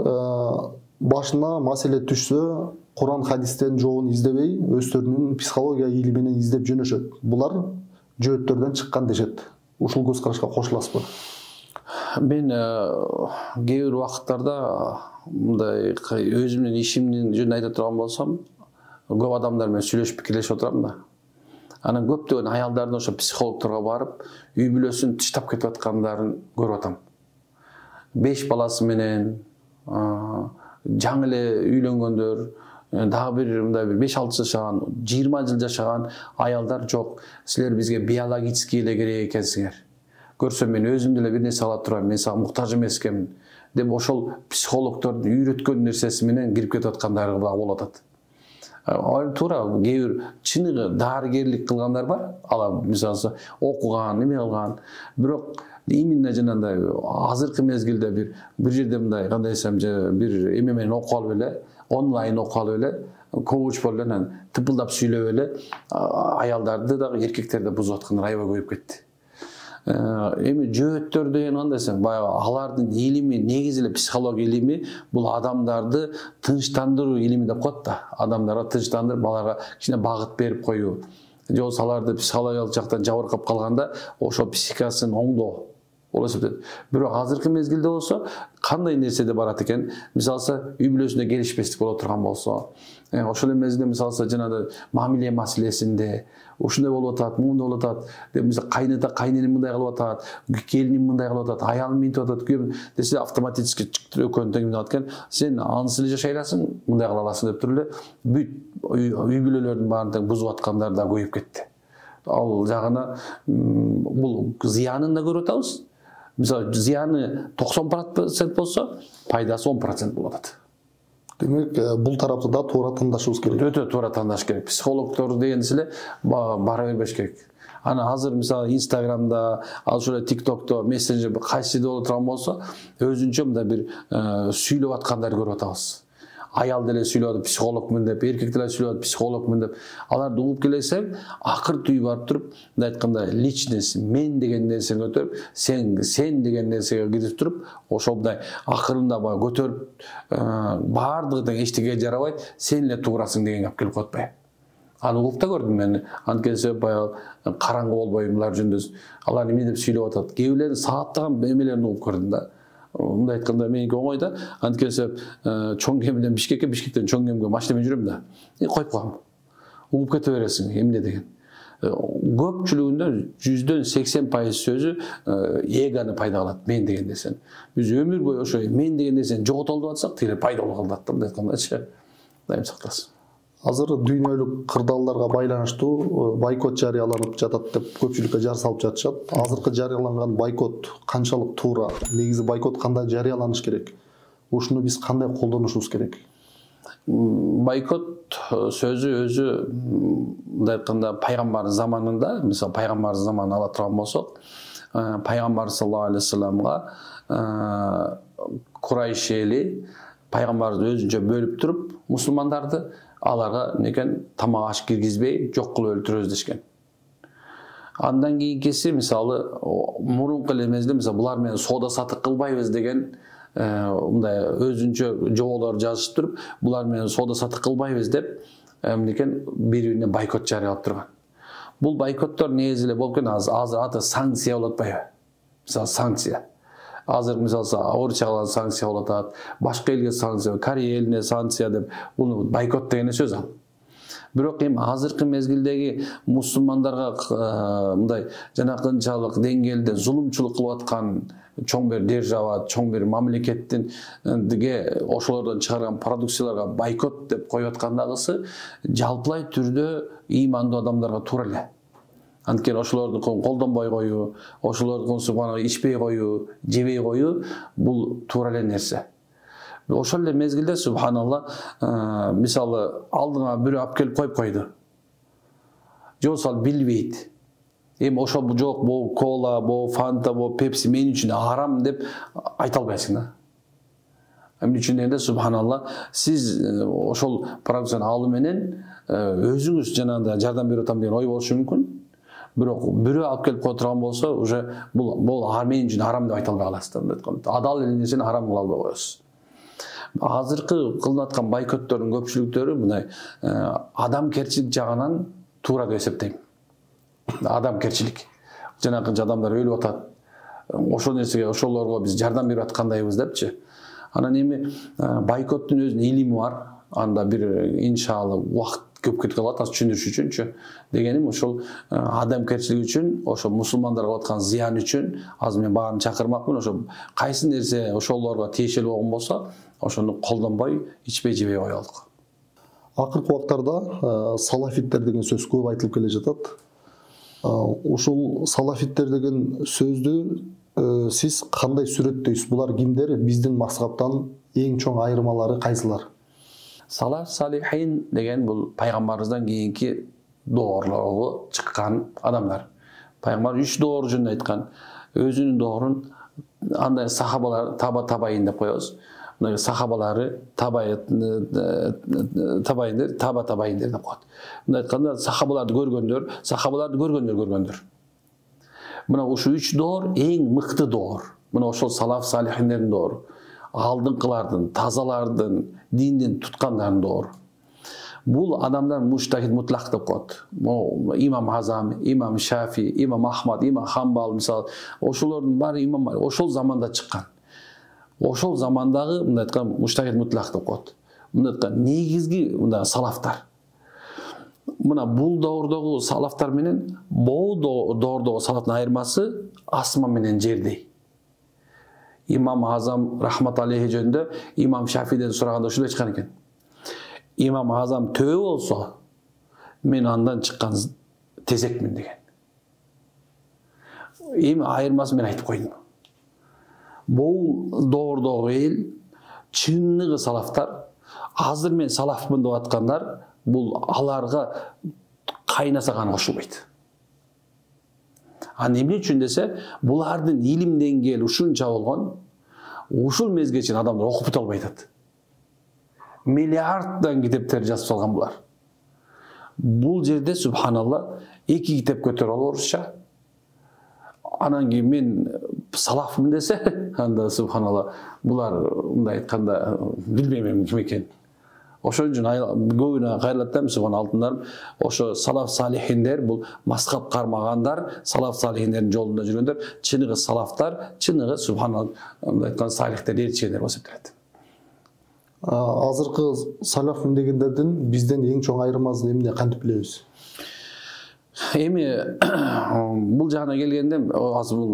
башына маселе түшсө, Куран хадистен жоон издебей, өздөрүнүн психология илиминен издеп жөнөшөт. Булар жөөттөрдөн чыккан дешет. Ушул көз карашка кошуласызбы? Мен кээ бир убакыттарда мындай өзүмдүн ишимдин жөнүндө айта турган болсом, көп адамдар менен сүйлөшүп пикирлешип отурам да. Анан көптөгөн аялдардын ошо психологторго барып, үй бүлөсүн тыштап кетип аткандарын көрүп атам. 5 баласы менен, жаңы эле үйлөнгөндөр, дагы бир мындай 5-6 жыл жашаган, 20 жыл жашаган аялдар жок. Силер бизге биологически эле керек экенсиңер. Көрсөм мен өзүм деле бир нерсе ала турам, мен сага муктаж эмес экенмин деп ошол психологтордун үйрөткөн нерсеси менен кирип кетип аткандары болуп атат. Туура кээ бир чыныгы дарыгерлик кылгандар бар. Алар мисалы окуган, эме кылган. Бирок именно жанагындай азыркы мезгилде бир жерде мындай кандай десем бир эме менен окуп алып эле, онлайн окуп алып эле, коуч болуп эле тыпылдап сүйлөп эле аялдарды да эркектерди бузуп аткандар аябай көбөйүп кетти. Эми жөөттөр деген кандай десем, баягы алардын илими негизи эле психология илими, бул адамдарды тынчтандыруу илими деп коет да. Адамдарга тынчтандырып, аларга кичине багыт берип коюу. Же болбосо аларды психологиялык жактан жабыркап калганда ошо психикасын оңдоо. Ол эсептелет. Бирок азыркы мезгилде болсо кандай нерседе барат экен? Мисалы үй бүлөсүндө келишпестик боло турган болсо, ошол эле мезгилде мисалы жанагы мамиле маселесинде ушундай болуп атат, мындай болуп атат, деп мисалы кайныта кайненем мындай кылып атат, келиним мындай кылып атат, аялым минтип атат, десе автоматически экөөнү тең деп аткен, сен ансыз эле жашай аласың, мындай кыла аласың деп туруп эле бүт үй бүлөлөрдүн баарын тең бузуп аткандар да көбөйүп кетти. Ал жагына бул зыянын да көрүп атабыз. Мисалы зыяны 90% болсо, пайдасы 10% болуп атат. Демек, бул тарапты да туура тандашыбыз керек. Өтө туура тандаш керек. Психологдор дегенде эле бара бербеш керек. Ана азыр мисалы Инстаграмда, ал ошол ТикТокто, мессенджер кайсыда боло турган болсо, өзүнчө мындай бир сүйлөп аткандарды көрүп атабыз. Аял деле сүйлөп, психологмун деп, эркек деле сүйлөп, психологмун деп. Аларды угуп келесең, акыр түй барып туруп, мындай айтканда, личность, мен деген нерсени көтөрүп, сен деген нерсеге кирип туруп, ошол мындай акырында баягы көтөрүп, баардыгы тең эчтеке жарабайт, сен эле туурасың дегенге алып келип коет. Аны угуп да көрдүм мен. Анткенсе баягы караңгы болбойм булар жөнүндө. Алар эме деп сүйлөп атат. Кээ бирлердин сааттаган эмелерин угуп көрдүм да. Мындай айтканда меники оңой да. Анткенсе чоң кемден Бишкекке, Бишкектен чоң кемге машина менен жүрөм да. Коюп коем. Угуп кете бересиң эмне деген. Көпчүлүгүндө 80% сөзү эгоны пайда кылат, мен деген нерсени. Биз өмүр бою ошо мен деген нерсени жоготолу деп атсак, тиги пайдалуу кылат да, мындай айткандачы. Дайым сактасын. Азыр дүйнөлүк кырдаалдарга байланыштуу бойкот жарыяланып жатат деп көпчүлүккө жар салып жатышат. Азыркы жарыяланган бойкот канчалык туура? Негизи бойкот кандай жарыяланыш керек? Ушуну биз кандай колдонушубуз керек? Бойкот сөзү өзү мындай айтканда пайгамбардын заманында, мисалы пайгамбардын заманын ала турган болсок, пайгамбар саллаллаху алейхи вассаламга Курайш эли пайгамбарды өзүнчө бөлүп туруп, мусулмандарды аларга некен тамак аш киргизбей, жок кылып өлтүрөбүз дешкен. Андан кийинкиси мисалы мурунку эле мезгилде мисалы булар менен соода сатык кылбайбыз деген мындай өзүнчө жоболор жазышып туруп, булар менен соода сатык кылбайбыз деп эмнекен бири-бирине бойкот жарыялап турган. Бул бойкоттор негизи эле болуп кеткен, азыр аты санкция болуп атпайбы? Мисалы санкция. Азыр мисалы Орусияга санкция болуп атат, башка элге санкция, Корея элине санкция деп, бул бойкот деген сөз ал. Бирок эми азыркы мезгилдеги мусулмандарга мындай жанакынчалык деңгээлде зулумчулук кылып аткан чоң бир держава, чоң бир мамлекеттин ошолордон чыгарган продукцияларга бойкот деп коюп аткандагысы жалпылай түрдө ыймандуу адамдарга туура эле. Анткени ошолорду колдонбой коюу, ошолорду ичпей коюу, жебей коюу бул туура эле нерсе. Ошол эле мезгилде субханалла, мисалы алдыңа бирөө алып келип коюп койду. Же болбосо билбейт. Эми ошол жок, бул кола, бул фанта, бул пепси мен үчүн арам деп айта албайсың да. Эмне үчүн дегенде субханалла, сиз ошол продукцияны алуу менен өзүңүз жанагындай жардам берип атам деген ой болушу мүмкүн. Бирок бирөө алып келип кое турган болсо, уже бул мен үчүн арам деп айта албай каласыз. Адал эле нерсени арам кыла албай коесуз. Азыркы кылынып аткан бойкоттордун көпчүлүктөрү мындай адамгерчилик жагынан туура деп эсептейм. Адамгерчилик. Жанакынча адамдар өлүп атат. Ошол нерсеге, ошолорго биз жардам берип аткандайбыз депчи. Анан эми бойкоттун өзүнүн илими бар. Анда бир иншалла убакыт көп кетип калат, аз түшүндүрүш үчүнчү. Дегеним ошол адамгерчилик үчүн, ошол мусулмандарга аткан зыян үчүн аз мен баарын чакырмакмын. Ошол кайсы нерсе ошолорго тиешелүү болгон болсо, ошону колдонбой, ичпей жебей коелук. Акыркы убактарда салафиттер деген сөз көп айтылып келе жатат. Ушул салафиттер деген сөздү сиз кандай сүрөттөйсүз? Булар кимдер? Биздин мазхабтан эң чоң айырмалары кайсылар? Салаф салихин деген бул пайгамбарыбыздан кийинки доорлорго чыккан адамдар. Пайгамбар 3 доор жөнүндө айткан. Өзүнүн доорун андай сахабалар табайын деп коебуз. Мына сахабалары табайындер деп коет. Мына айтканда сахабаларды көргөндөр. Мына ушу 3 доор эң мыкты доор. Мына ошол салаф салихиндердин доору. Алдыңкылардын, тазалардын, диндин туткандардын доору. Бул адамдар муштахид мутлак деп коет. Имам Азам, Имам Шафи, Имам Ахмад, Имам Хамбал мисалы, ошолордун баары имамдар ошол заманда чыккан. Ошол замандагы мындай айткан муштахид мутлак деп коет. Мындай айткан негизги мындай салафтар. Мына бул доордогу салафтар менен бул доордогу салафтын айырмасы асман менен жердей. Имам Азам рахмат алейхи жөнүндө Имам Шафиден сураганда ушул айткан экен. Имам Азам төбө болсо, мен андан чыккан тезекмин деген. Эми айырмасын мен айтып койдум. Бул доордогу эл чынныгы салафтар, азыр мен салафмын деп аткандар, бул аларга кайнаса гана кошулбайт. Эмне үчүн десе, булардын илим деңгээли ушунча болгон, ушул мезгилге чейин адамдар окуп бете албай атат. Миллиарддан китептер жазып салган булар. Бул жерде субханалла 2 китеп көтөрүп алып орусча. Анан кийин мен салафмын десе, анда субханалла булар мындай айтканда билбейм ким экен. Ошон үчүн көбүнө кайрылаттам субхан алтындарым. Ошо салаф салихиндер бул мазхаб кармагандар, салаф салихиндердин жолунда жүргөндөр, чыныгы салафтар, чыныгы субханалла мындай айткан салихтер ээрчигендер болуп эсептелет. Азыркы салафмын дегендердин бизден эң чоң айырмасын эмне кантип билебиз? Эми бул жагына келгенде азыр бул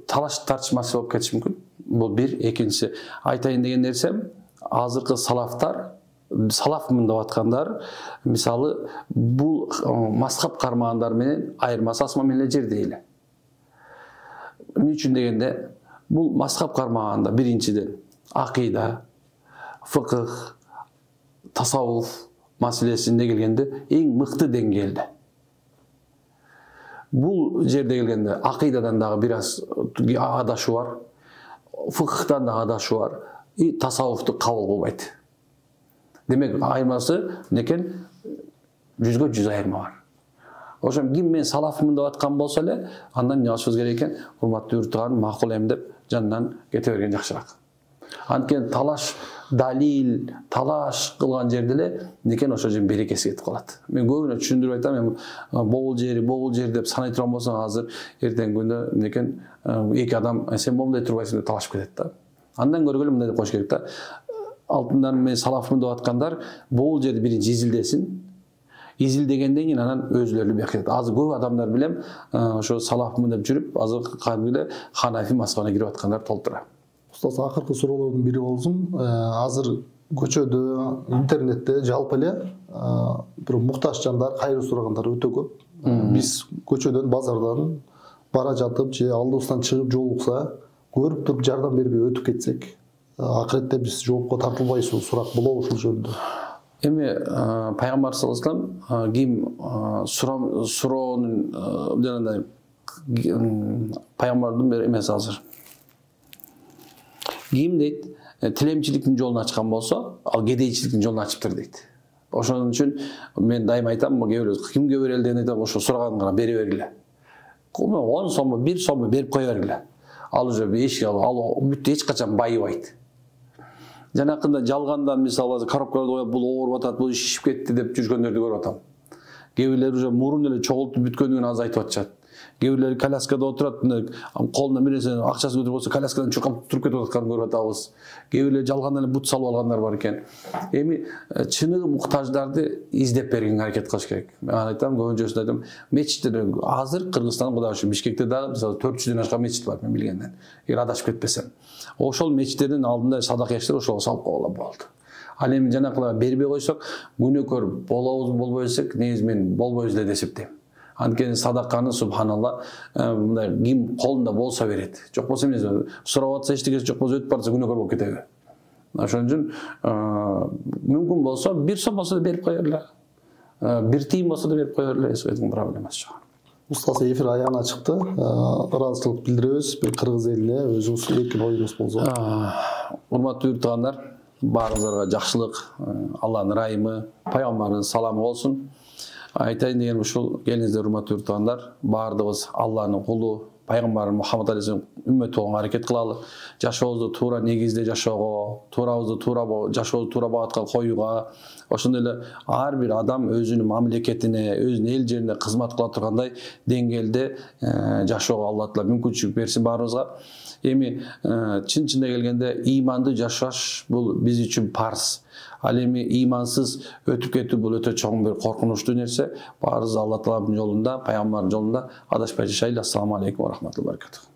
талаш тартышмасы болуп кетиши мүмкүн. Бул бир, экинчиси айтайын деген нерсем, азыркы салафтар, салафмын деп аткандар, мисалы бул мазхаб кармагандар менен айырмасы асман менен жердей эле. Эмне үчүн дегенде, бул мазхаб кармаганда биринчиден акыйда, фыкых, тасаввуф маселесинде келгенде эң мыкты деңгээлде. Бул жерде келгенде акыйдадан дагы бир аз адашу бар, фыкыхтан да адашу бар, тасаввуфту кабыл кылбайт. Демек айырмасы некен 100% айырма бар. Ошон ким мен салафмын деп аткан болсо эле, андан эмне кылышыбыз керек экен? Урматтуу үртүган, макул эм деп жанынан кете берген жакшыраак. Анткени талаш далил, талаш кылган жерде эле некен ошол жердин берекеси кетип калат. Мен көбүнө түшүндүрүп айтам, богул жери деп санай турган болсоң, азыр эртең күндө некен эки адам сен момундай турбайсың деп талашып кетет да. Андан көргөлө мындай деп коюш керек да. Алтындарым мен салафмын деп аткандар богул жерди биринчи изилдесин. Изилдегенден кийин анан өзүлөрү бияк кетет. Азыр көп адамдар билем, ошо салафмын деп жүрүп, азыр кадимде Ханафи мазхабына кирип аткандар толтура. Устаз, акыркы суроолордун бири болсун. Азыр көчөдө, интернетте жалпы эле бир муктаж жандар кайры сурагандар өтө көп. Биз көчөдөн, базардан бара жатып же алдыбыздан чыгып жолукса, көрүп туруп жардам бербей өтүп кетсек, акыретте биз жоопко тартылбайбыз, сурак болобу ушул жөнүндө? Эми пайгамбар саллаллаху алейхи вассалам ким суроонун жанагындай пайгамбардын бир эмеси азыр. Ким дейт, тилемчиликтин жолун ачкан болсо, ал кедейчиликтин жолун ачыптыр дейт. Ошон үчүн мен дайыма айтам, кимге берели деген айтам, ошо сураганга бере бергиле. 10 сом, 1 сом берип кое бергиле. Ал уже ал бүттү эч качан байыбайт. Жанакында жалгандан мисалы коробкаларды коюп, бул ооруп атат, бул шишип кетти деп жүргөндөрдү көрүп атам. Кээ бирлери уже мурун эле чогултуп бүткөндүгүн азыр айтып атышат. Кээ бирлери коляскада отурат, колуна бир нерсе акчасы өтүп болсо коляскадан чуркап туруп кетип атканын көрүп атабыз. Кээ бирлери жалгандан эле бут салып алгандар бар экен. Эми чыныгы муктаждарды издеп бергенге аракет кылыш керек. Мен айтам, көбүнчөсүн айтам, мечиттер азыр Кыргызстан Кудай ушул Бишкекте дагы мисалы 400дөн ашкан мечит бар, мен билгенден. Эгер адашып кетпесем. Ошол мечиттердин алдында садак эштер ошого салып койгола болду. Ал эми жанакылар бербей койсок, күнөөкөр болобуз болбой элсек, негизи мен болбойбуз деп эсептейм. Анткени садаканы субханалла мындай ким колунда болсо берет. Жок болсо эмне, сурап атса эчтекеси жок болсо өтүп барса күнөөкөр болуп кетеби. Ошон үчүн мүмкүн болсо бир сом болсо да берип кое берле. Бир тиын болсо да берип кое берле, эч кайдын проблемасы жок. Устаз эфир аягына чыкты. Ыраазычылык билдиребиз. Кыргыз элине өзүңүз эркин оюңуз болсо. Урматтуу уюртугандар, баарыңыздарга жакшылык, Алланын ырайымы, пайгамбардын саламы болсун. Айтайын дегеним ушул, келиңиздер урматтуу уюртугандар, баардыгыбыз Алланын кулу, пайгамбар Мухаммад алейхиссалам үммөтү болгонго аракет кылалы. Жашообузду туура негизде жашоого, жашообузду туура багытка коюуга, ошондой эле ар бир адам өзүнүн мамлекетине, өзүнүн эл жерине кызмат кыла тургандай деңгээлде жашоого Алла Таала мүмкүнчүлүк берсин баарыбызга. Эми чын-чынына келгенде иманды жашаш бул биз үчүн парз. Ал эми имансыз өтүп кетүү бул өтө чоң бир коркунучтуу нерсе. Баарыбыз Алла Тааланын жолунда, пайгамбардын жолунда адашпай жашайлы. Ассаламу алейкум ва рахматуллахи ва баракатух.